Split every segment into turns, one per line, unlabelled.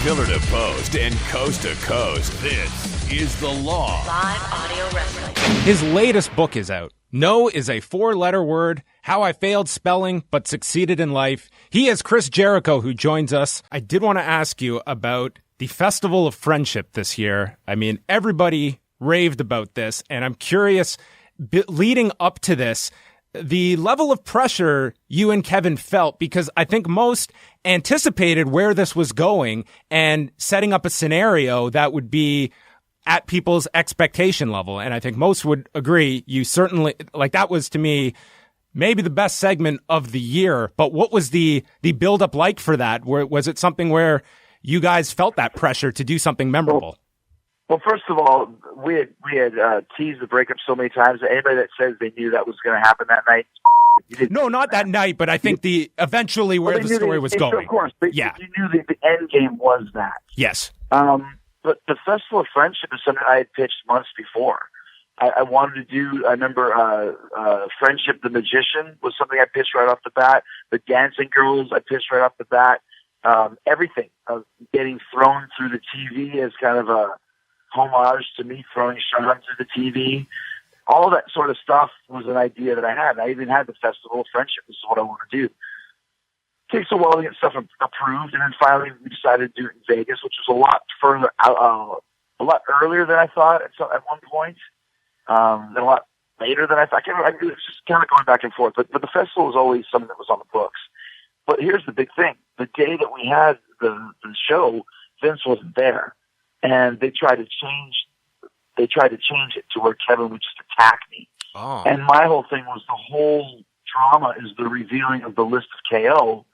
Pillar to post and coast to coast, this is The Law.
Live audio wrestling.
His latest book is out. No is a 4-letter word. How I failed spelling but succeeded in life. He is Chris Jericho, who joins us. I did want to ask you about the Festival of Friendship this year. I mean, everybody raved about this, and I'm curious, leading up to this, the level of pressure you and Kevin felt, because I think most anticipated where this was going and setting up a scenario that would be at people's expectation level. And I think most would agree, you certainly, like, that was, to me, maybe the best segment of the year. But what was the build-up like for that? Was it something where you guys felt that pressure to do something memorable?
Well, first of all, we had teased the breakup so many times that anybody that says they knew that was going to happen that night.
No, not that night, but I think eventually where the story was going.
Of course, but
yeah.
You knew that the end game was that.
Yes.
But the Festival of Friendship is something I had pitched months before. I wanted to do, I remember Friendship the Magician was something I pitched right off the bat. The Dancing Girls I pitched right off the bat. Everything getting thrown through the TV as kind of a homage to me throwing Sean through the TV. All that sort of stuff was an idea that I had. I even had the Festival of Friendship. This is what I want to do. It takes a while to get stuff approved, and then finally we decided to do it in Vegas, which was a lot further out, a lot earlier than I thought at one point, then a lot later than I thought. It was just kind of going back and forth. But the festival was always something that was on the books. But here's the big thing: the day that we had the show, Vince wasn't there. And they tried to change it to where Kevin would just attack me. Oh. And my whole thing was the whole drama is the revealing of the list of KO.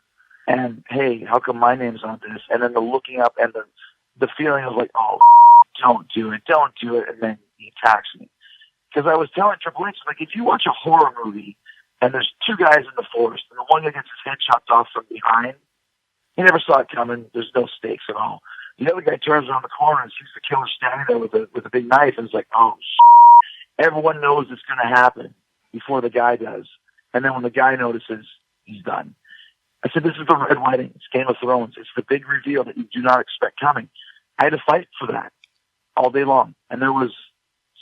And, hey, how come my name's on this? And then the looking up and the feeling of like, oh, don't do it. And then he attacks me. Because I was telling Triple H, like, if you watch a horror movie and there's two guys in the forest and the one guy gets his head chopped off from behind, he never saw it coming. There's no stakes at all. The other guy turns around the corner and sees the killer standing there with a big knife and is like, oh, shit. Everyone knows it's going to happen before the guy does. And then when the guy notices, he's done. I said, this is the Red Wedding. It's Game of Thrones. It's the big reveal that you do not expect coming. I had to fight for that all day long. And there was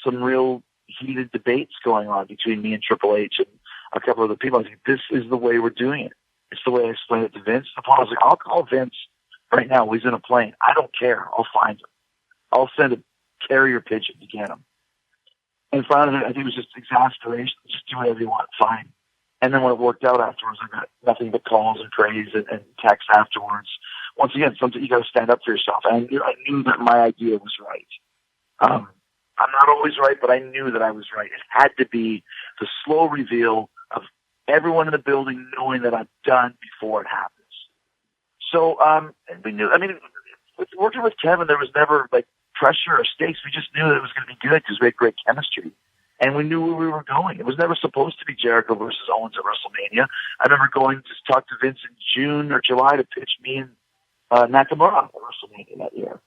some real heated debates going on between me and Triple H and a couple of the people. I was like, this is the way we're doing it. It's the way I explained it to Vince. I was like, I'll call Vince right now. He's in a plane. I don't care. I'll find him. I'll send a carrier pigeon to get him. And finally, I think it was just exasperation. Just do whatever you want. Fine. And then when it worked out afterwards, I got nothing but calls and praise and texts afterwards. Once again, something you got to stand up for yourself. And I knew that my idea was right. I'm not always right, but I knew that I was right. It had to be the slow reveal of everyone in the building knowing that I'm done before it happens. So, we knew, I mean, working with Kevin, there was never like pressure or stakes. We just knew that it was going to be good because we had great chemistry and we knew where we were going. It was never supposed to be Jericho versus Owens at WrestleMania. I remember going to talk to Vince in June or July to pitch me and Nakamura at WrestleMania that year.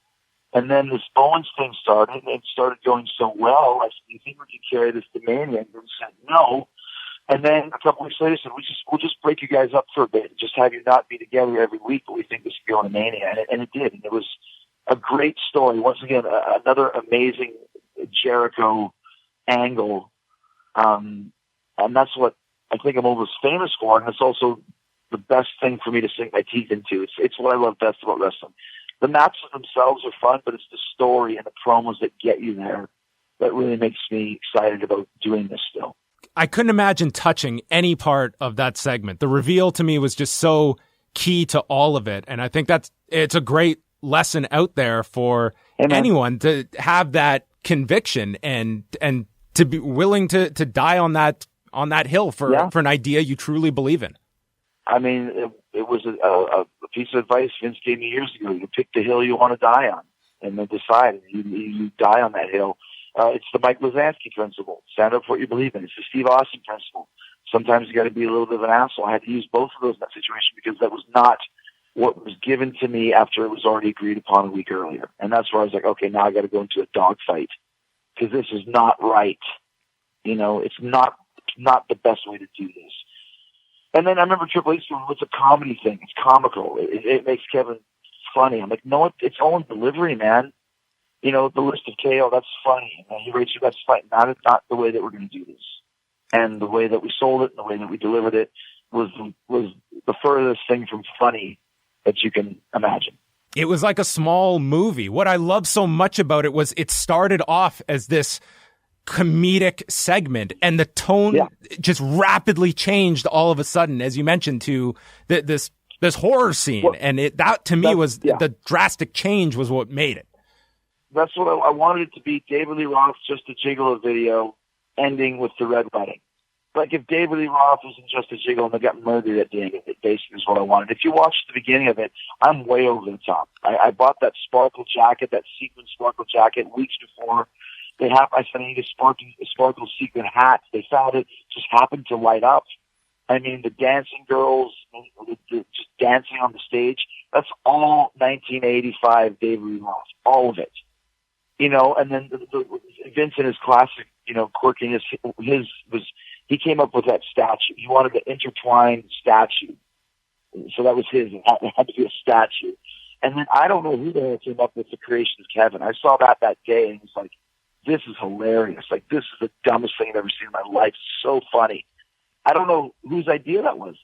And then this Owens thing started and it started going so well. I said, do you think we can carry this to Mania? And Vince said, no. And then a couple weeks later, said, we'll just break you guys up for a bit and just have you not be together every week, but we think this could go into Mania. And it did. And it was a great story. Once again, another amazing Jericho angle. And that's what I think I'm almost famous for. And it's also the best thing for me to sink my teeth into. It's what I love best about wrestling. The matches themselves are fun, but it's the story and the promos that get you there that really makes me excited about doing this still.
I couldn't imagine touching any part of that segment. The reveal to me was just so key to all of it. And I think it's a great lesson out there for anyone to have that conviction and to be willing to die on that hill for an idea you truly believe in.
I mean, it was a piece of advice Vince gave me years ago. You pick the hill you want to die on and then decide. You die on that hill. It's the Mike Lazansky principle. Stand up for what you believe in. It's the Steve Austin principle. Sometimes you got to be a little bit of an asshole. I had to use both of those in that situation because that was not what was given to me after it was already agreed upon a week earlier. And that's where I was like, okay, now I got to go into a dogfight because this is not right. You know, it's not the best way to do this. And then I remember Triple H saying, it's a comedy thing. It's comical. It makes Kevin funny. I'm like, no, it's all in delivery, man. You know, the list of KO, that's funny. And he rates you, that's funny. Not the way that we're going to do this. And the way that we sold it and the way that we delivered it was the furthest thing from funny that you can imagine.
It was like a small movie. What I love so much about it was it started off as this comedic segment, and the tone just rapidly changed all of a sudden, as you mentioned, to this horror scene. Well, and that to me was the drastic change was what made it.
That's what I wanted it to be. David Lee Roth's Just a Gigolo video ending with the Red Wedding. Like if David Lee Roth wasn't Just a Gigolo and they got murdered at the end of it, basically is what I wanted. If you watch the beginning of it, I'm way over the top. I bought that sparkle jacket, that sequin sparkle jacket weeks before. I said I need a sparkle sequin hat. They found it, just happened to light up. I mean, the dancing girls, just dancing on the stage, that's all 1985 David Lee Roth, all of it. You know, and then Vincent, his classic, you know, quirkiness, he came up with that statue. He wanted an intertwined statue. So that was his. It had to be a statue. And then I don't know who the hell came up with the creation of Kevin. I saw that day and was like, this is hilarious. Like, this is the dumbest thing I've ever seen in my life. So funny. I don't know whose idea that was.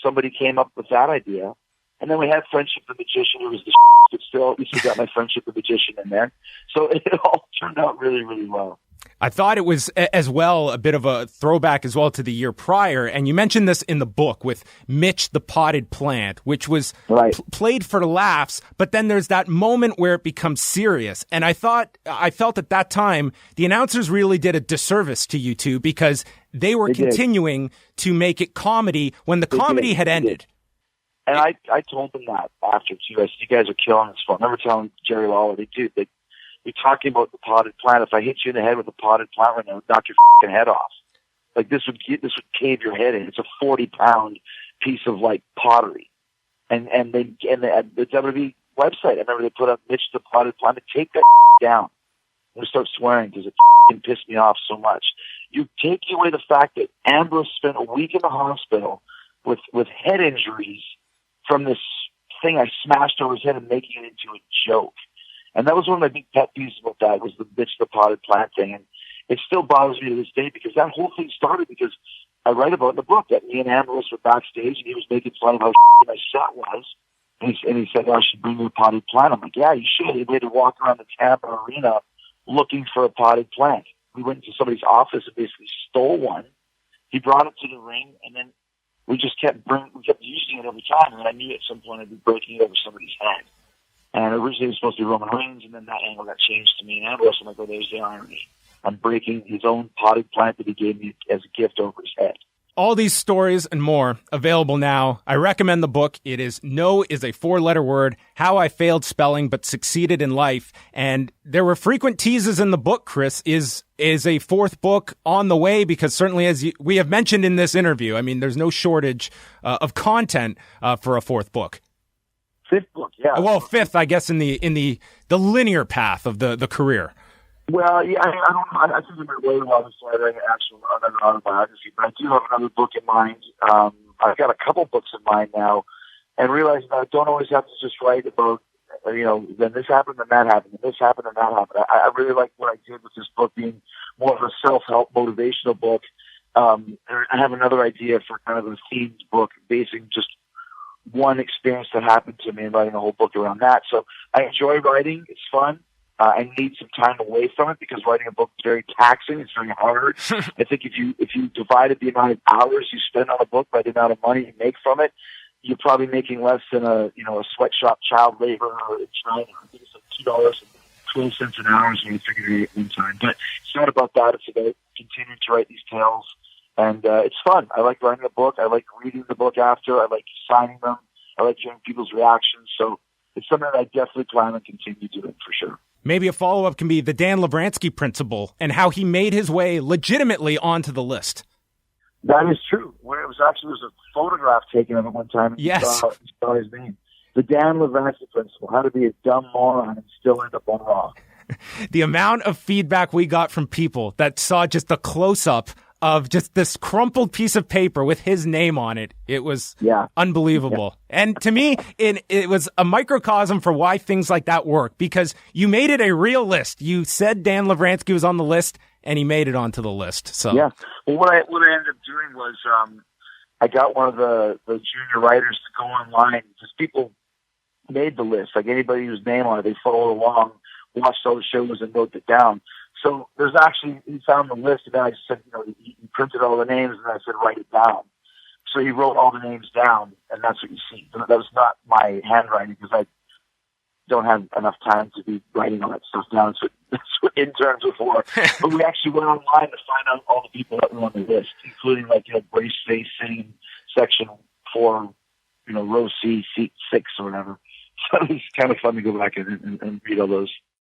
Somebody came up with that idea. And then we had Friendship the Magician, who was the but still, at least we got my Friendship the Magician in there. So it all turned out really, really well.
I thought it was as well a bit of a throwback as well to the year prior. And you mentioned this in the book with Mitch the Potted Plant, which was played for laughs. But then there's that moment where it becomes serious. And I felt at that time, the announcers really did a disservice to you two because they were continuing to make it comedy when the comedy had ended.
And I told them that after too. I said, you guys are killing this fun. I remember telling Jerry Lawler, you're talking about the potted plant. If I hit you in the head with a potted plant right now, it would knock your fucking head off. Like this would cave your head in. It's a 40-pound piece of like pottery. And the WWE website, I remember they put up Mitch the Potted Plant. Take that down. I'm gonna start swearing because it pissed me off so much. You take away the fact that Ambrose spent a week in the hospital with head injuries from this thing I smashed over his head and making it into a joke. And that was one of my big pet peeves about that, was the bitch the potted plant thing. And it still bothers me to this day because that whole thing started because I write about it in the book that me and Ambrose were backstage and he was making fun of how my set was. And he said, I should bring you a potted plant. I'm like, yeah, you should. He had to walk around the Tampa Arena looking for a potted plant. We went into somebody's office and basically stole one. He brought it to the ring, and then we kept using it every time. And I knew at some point I'd be breaking it over somebody's head. And originally it was supposed to be Roman Reigns, and then that angle got changed to me and Ambrose. I'm like, oh, there's the irony. I'm breaking his own potted plant that he gave me as a gift over his head.
All these stories and more available now. I recommend the book. It is No is a 4-letter word, How I Failed Spelling but Succeeded in Life. And there were frequent teases in the book, Chris. Is a fourth book on the way? Because certainly, as we have mentioned in this interview, I mean, there's no shortage of content for a fourth book.
Fifth book, yeah.
Well, fifth, I guess, in the linear path of the career.
Well, yeah, I don't know. I think I'm really well before I write another autobiography, but I do have another book in mind. I've got a couple books in mind now, and realizing that I don't always have to just write about, then this happened, then that happened, and this happened, and that happened. I really like what I did with this book being more of a self-help motivational book. I have another idea for kind of a themed book, basing just one experience that happened to me and writing a whole book around that. So I enjoy writing. It's fun. I need some time away from it because writing a book is very taxing. It's very hard. I think if you divided the amount of hours you spend on a book by the amount of money you make from it, you're probably making less than a sweatshop child labor in China. I think it's like $2.12 an hour is what I figured it one time. But it's not about that. It's about continuing to write these tales. And it's fun. I like writing a book. I like reading the book after. I like signing them. I like hearing people's reactions. So it's something that I definitely plan on continue doing for sure.
Maybe a follow-up can be the Dan Lovransky principle and how he made his way legitimately onto the list.
That is true. Where it was actually a photograph taken of it one time. And
yes.
You saw his name. The Dan Lovransky principle, how to be a dumb moron and still end up on Raw.
The amount of feedback we got from people that saw just a close-up of just this crumpled piece of paper with his name on it. It was unbelievable. Yeah. And to me, it was a microcosm for why things like that work, because you made it a real list. You said Dan Lavransky was on the list, and he made it onto the list. So
yeah. Well, what I ended up doing was I got one of the junior writers to go online, because people made the list. Like anybody whose name on it, they followed along, watched all the shows, and wrote it down. So there's actually, he found the list, and then I just said, he printed all the names, and I said, write it down. So he wrote all the names down, and that's what you see. That was not my handwriting, because I don't have enough time to be writing all that stuff down. That's what interns are for. But we actually went online to find out all the people that were on the list, including Brace Face sitting section 4, row C, seat 6 or whatever. So it was kind of fun to go back and read all those.